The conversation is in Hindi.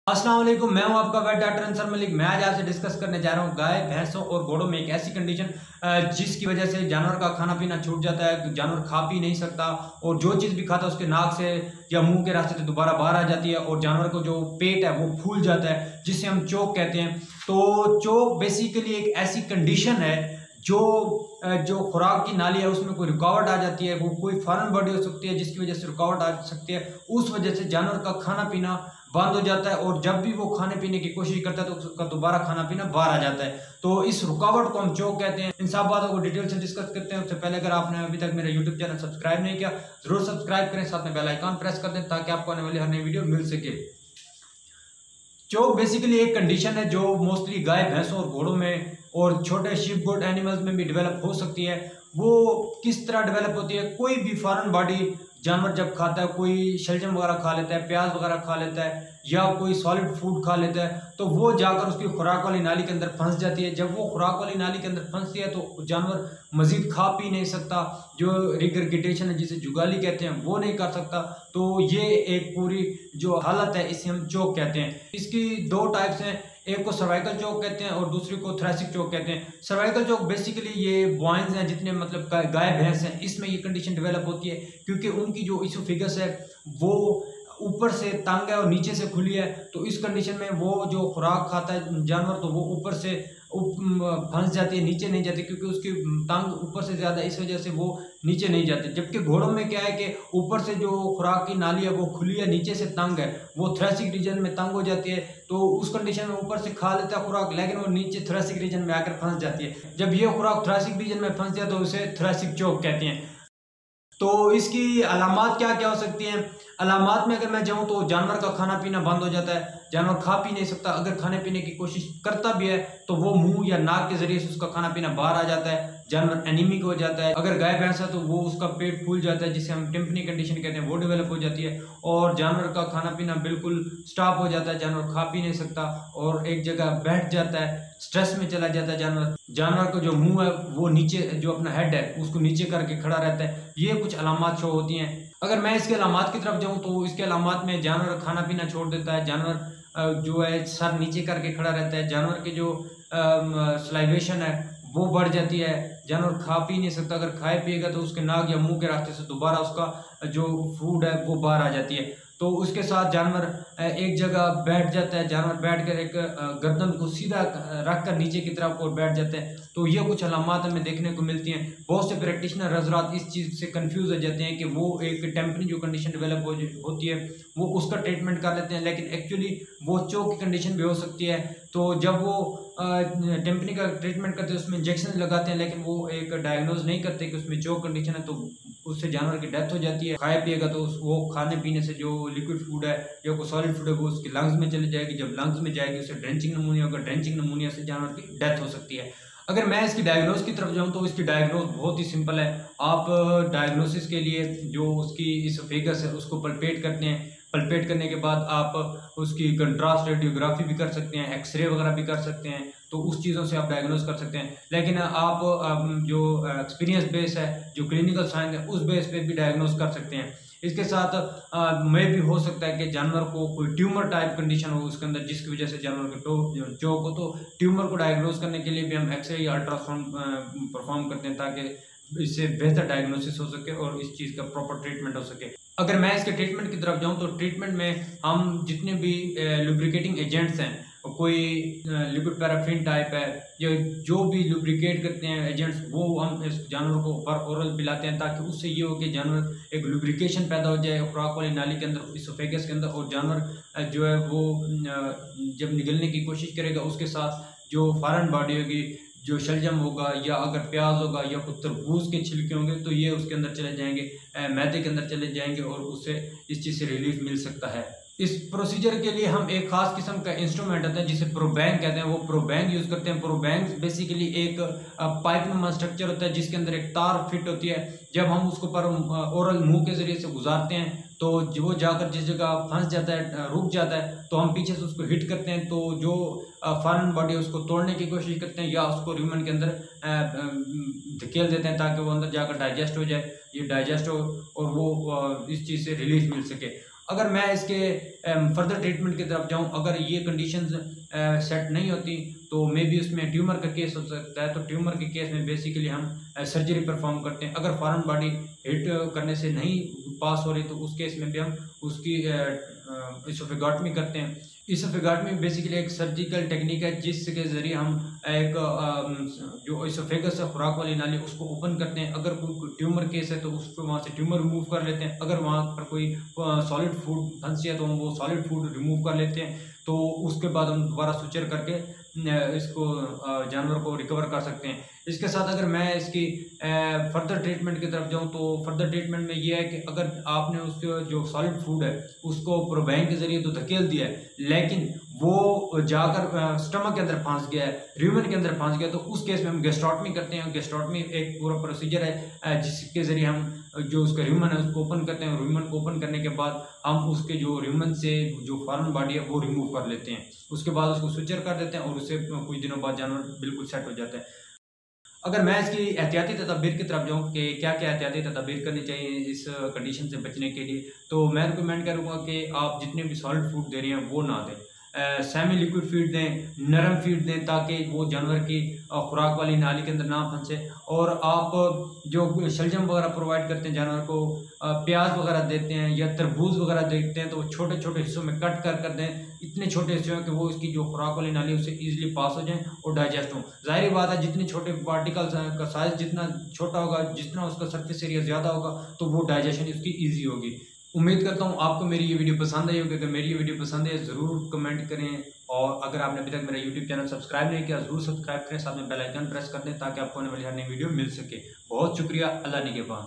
अस्सलाम वालेकुम, मैं हूं आपका वेट डॉक्टर अंसर मलिक। मैं आज आपसे डिस्कस करने जा रहा हूं गाय, भैंसों और घोड़ों में एक ऐसी कंडीशन जिसकी वजह से जानवर का खाना पीना छूट जाता है, जानवर खा पी नहीं सकता और जो चीज़ भी खाता है उसके नाक से या मुंह के रास्ते से दोबारा बाहर आ जाती है और जानवर को जो पेट है वो फूल जाता है, जिसे हम चोक कहते हैं। तो चोक बेसिकली एक ऐसी कंडीशन है जो जो खुराक की नाली है उसमें कोई रुकावट आ जाती है, वो कोई फॉरेन बॉडी हो सकती है जिसकी वजह से रुकावट आ सकती है। उस वजह से जानवर का खाना पीना बंद हो जाता है और जब भी वो खाने पीने की कोशिश करता है तो उसका दोबारा खाना पीना बाहर आ जाता है। तो इस रुकावट को हम चोक कहते हैं। इन सब बातों को डिटेल से डिस्कस करते हैं। उससे पहले अगर आपने अभी तक मेरा यूट्यूब चैनल सब्सक्राइब नहीं किया, जरूर सब्सक्राइब करें, साथ में बेल आइकन प्रेस कर दें ताकि आपको आने वाली हर नई वीडियो मिल सके। चोक बेसिकली एक कंडीशन है जो मोस्टली गाय, भैंसों और घोड़ों में और छोटे शीप गोट एनिमल्स में भी डेवलप हो सकती है। वो किस तरह डेवलप होती है? कोई भी फॉरेन बॉडी जानवर जब खाता है, कोई शलजम वगैरह खा लेता है, प्याज वगैरह खा लेता है या कोई सॉलिड फूड खा लेता है, तो वो जाकर उसकी खुराक वाली नाली के अंदर फंस जाती है। जब वो खुराक वाली नाली के अंदर फंसती है तो जानवर मजीद खा पी नहीं सकता, जो रिगर्गिटेशन है जिसे जुगाली कहते हैं वो नहीं कर सकता। तो ये एक पूरी जो हालत है इसे हम चोक कहते हैं। इसकी दो टाइप्स हैं, एक को सर्वाइकल चोक कहते हैं और दूसरी को थोरैसिक चोक कहते हैं। सर्वाइकल चोक बेसिकली ये बॉइंस हैं जितने मतलब गाय भैंस हैं, इसमें ये कंडीशन डेवलप होती है क्योंकि उनकी जो इसोफेगस है वो ऊपर से तंग है और नीचे से खुली है। तो इस कंडीशन में वो जो खुराक खाता है जानवर तो वो ऊपर से फंस जाती है, नीचे नहीं जाती क्योंकि उसकी टांग ऊपर से ज़्यादा, इस वजह से वो नीचे नहीं जाती। जबकि घोड़ों में क्या है कि ऊपर से जो खुराक की नाली है वो खुली है, नीचे से तंग है, वो थोरैसिक रीजन में तंग हो जाती है। तो उस कंडीशन में ऊपर से खा लेता है खुराक लेकिन वो नीचे थोरैसिक रीजन में आकर फंस जाती है। जब ये खुराक थोरैसिक रीजन में फंस जाए तो उसे थोरैसिक चोक कहते हैं। तो इसकी अलामात क्या क्या हो सकती हैं? अलामात में अगर मैं जाऊं तो जानवर का खाना पीना बंद हो जाता है, जानवर खा पी नहीं सकता। अगर खाने पीने की कोशिश करता भी है तो वो मुंह या नाक के जरिए से उसका खाना पीना बाहर आ जाता है, जानवर एनीमिक हो जाता है। अगर गाय भैंस है तो वो उसका पेट फूल जाता है जिसे हम टिम्पनी कंडीशन कहते हैं, वो डेवलप हो जाती है और जानवर का खाना पीना बिल्कुल स्टॉप हो जाता है, जानवर खा पी नहीं सकता और एक जगह बैठ जाता है, स्ट्रेस में चला जाता है जानवर। जानवर का जो मुंह है वो नीचे, जो अपना हेड है उसको नीचे करके खड़ा रहता है। ये कुछ अलामात शो होती हैं। अगर मैं इसके अलामात की तरफ जाऊं तो इसके अलामात में जानवर खाना पीना छोड़ देता है, जानवर जो है सर नीचे करके खड़ा रहता है, जानवर की जो सलाइवेशन है वो बढ़ जाती है, जानवर खा पी नहीं सकता। अगर खाए पिएगा तो उसके नाक या मुंह के रास्ते से दोबारा उसका जो फूड है वो बाहर आ जाती है। तो उसके साथ जानवर एक जगह बैठ जाता है, जानवर बैठकर एक गर्दन को सीधा रख कर नीचे की तरफ और बैठ जाते हैं। तो ये कुछ अलामात हमें देखने को मिलती हैं। बहुत से प्रैक्टिशनर हजरात इस चीज़ से कंफ्यूज हो जाते हैं कि वो एक टेम्पनी जो कंडीशन डेवलप होती है वो उसका ट्रीटमेंट कर लेते हैं, लेकिन एक्चुअली वो चोक की कंडीशन भी हो सकती है। तो जब वो टेम्पनी का ट्रीटमेंट करते हैं उसमें इंजेक्शन लगाते हैं, लेकिन वो एक डायग्नोज नहीं करते कि उसमें चोक कंडीशन है, तो उससे जानवर की डेथ हो जाती है। खाए पिएगा तो वो खाने पीने से जो लिक्विड फूड है या कोई सॉलिड फूड है वो उसकी लंग्स में चली जाएगी। जब लंग्स में जाएगी उसे ड्रेंचिंग नमूनिया होगा, ड्रेंचिंग नमूनिया से जानवर की डेथ हो सकती है। अगर मैं इसकी डायग्नोज की तरफ जाऊं तो इसकी डायग्नोज बहुत ही सिंपल है। आप डायग्नोसिस के लिए जो उसकी इसोफेगस है उसको पल्पेट करते हैं, पल्पेट करने के बाद आप उसकी कंट्रास्ट रेडियोग्राफी भी कर सकते हैं, एक्सरे वगैरह भी कर सकते हैं, तो उस चीज़ों से आप डायग्नोज कर सकते हैं। लेकिन आप जो एक्सपीरियंस बेस है, जो क्लिनिकल साइंस है, उस बेस पे भी डायग्नोज कर सकते हैं। इसके साथ में भी हो सकता है कि जानवर को कोई ट्यूमर टाइप कंडीशन हो उसके अंदर, जिसकी वजह से जानवर के चोक हो। तो ट्यूमर को डायग्नोज करने के लिए भी हम एक्सरे या अल्ट्रासाउंड परफॉर्म करते हैं ताकि इससे बेहतर डायग्नोसिस हो सके और इस चीज़ का प्रॉपर ट्रीटमेंट हो सके। अगर मैं इसके ट्रीटमेंट की तरफ जाऊं तो ट्रीटमेंट में हम जितने भी लुब्रिकेटिंग एजेंट्स हैं, कोई लिक्विड पैराफिन टाइप है या जो भी लुब्रिकेट करते हैं एजेंट्स, वो हम इस जानवर को पर ओरल पिलाते हैं ताकि उससे ये हो कि जानवर एक लुब्रिकेशन पैदा हो जाए खुराक वाली नाली के अंदर, इसोफेगस के अंदर, और जानवर जो है वो जब निगलने की कोशिश करेगा उसके साथ जो फॉरेन बॉडी होगी, जो शलजम होगा या अगर प्याज होगा या कुछ तरबूज के छिलके होंगे तो ये उसके अंदर चले जाएंगे, मैदे के अंदर चले जाएंगे और उससे इस चीज़ से रिलीफ मिल सकता है। इस प्रोसीजर के लिए हम एक खास किस्म का इंस्ट्रूमेंट होता है जिसे प्रोबैंक कहते हैं, वो प्रोबैंक यूज़ करते हैं। प्रोबैंक बेसिकली एक पाइप नुमा स्ट्रक्चर होता है जिसके अंदर एक तार फिट होती है। जब हम उसको पर ओरल मुंह के जरिए से गुजारते हैं तो वो जाकर जिस जगह फंस जाता है, रुक जाता है, तो हम पीछे से उसको हिट करते हैं, तो जो फॉरेन बॉडी है उसको तोड़ने की कोशिश करते हैं या उसको ह्यूमन के अंदर धकेल देते हैं ताकि वो अंदर जाकर डाइजेस्ट हो जाए, ये डाइजेस्ट हो और वो इस चीज़ से रिलीफ मिल सके। अगर मैं इसके फर्दर ट्रीटमेंट की तरफ जाऊं, अगर ये कंडीशंस सेट नहीं होती तो मे बी उसमें ट्यूमर का केस हो सकता है। तो ट्यूमर के केस में बेसिकली हम सर्जरी परफॉर्म करते हैं। अगर फॉरेन बॉडी हिट करने से नहीं पास हो रही तो उस केस में भी हम उसकी इसोफेगोटमी करते हैं। इसोफेगोटमी बेसिकली एक सर्जिकल टेक्निक है जिसके ज़रिए हम एक जो इसोफेगस है, खुराक वाली नाली, उसको ओपन करते हैं। अगर कोई ट्यूमर केस है तो उसको वहाँ से ट्यूमर रिमूव कर लेते हैं। अगर वहाँ पर कोई सॉलिड फूड फंस जाए तो हम वो सॉलिड फूड रिमूव कर लेते हैं। तो उसके बाद हम दोबारा सुचर करके इसको जानवर को रिकवर कर सकते हैं। इसके साथ अगर मैं इसकी फर्दर ट्रीटमेंट की तरफ जाऊं तो फर्दर ट्रीटमेंट में ये है कि अगर आपने उसके जो सॉलिड फूड है उसको प्रोबाइन के ज़रिए तो धकेल दिया है, लेकिन वो जाकर स्टमक के अंदर फंस गया है, र्यूमन के अंदर फंस गया, तो उस केस में हम गैस्ट्रोटमी करते हैं। गैस्ट्रोटमी एक पूरा प्रोसीजर है जिसके ज़रिए हम जो उसका र्यूमन है उसको ओपन करते हैं। र्यूमन को ओपन करने के बाद हम उसके जो र्यूमन से जो फॉरेन बॉडी है वो रिमूव कर लेते हैं। उसके बाद उसको सुचर कर देते हैं और उससे कुछ दिनों बाद जानवर बिल्कुल सेट हो जाता है। अगर मैं इसकी एहतियाती तदबीर की तरफ जाऊँ कि क्या क्या एहतियाती तदबीर करनी चाहिए इस कंडीशन से बचने के लिए, तो मैं रिकमेंड करूँगा कि आप जितने भी सॉलिड फूड दे रहे हैं वो ना दें। सेमी लिक्विड फीड दें, नरम फीड दें ताकि वो जानवर की खुराक वाली नाली के अंदर ना फंसे। और आप जो शलजम वगैरह प्रोवाइड करते हैं जानवर को, प्याज वगैरह देते हैं या तरबूज वगैरह देते हैं तो छोटे छोटे हिस्सों में कट कर दें, इतने छोटे हिस्से हैं कि वो इसकी जो खुराक वाली नाली है उससे ईजिली पास हो जाए और डाइजेस्ट हो। जाहिर बात है जितने छोटे पार्टिकल्स का साइज जितना छोटा होगा, जितना उसका सरफेस एरिया ज़्यादा होगा तो वो डाइजेशन उसकी ईजी होगी। उम्मीद करता हूँ आपको मेरी ये वीडियो पसंद आई होगी। अगर मेरी ये वीडियो पसंद है ज़रूर कमेंट करें, और अगर आपने अभी तक मेरा यूट्यूब चैनल सब्सक्राइब नहीं किया ज़रूर सब्सक्राइब करें, साथ में बेल आइकन प्रेस कर दें ताकि आपको आने वाली हर नई वीडियो मिल सके। बहुत शुक्रिया। अल्लाह निगहबान।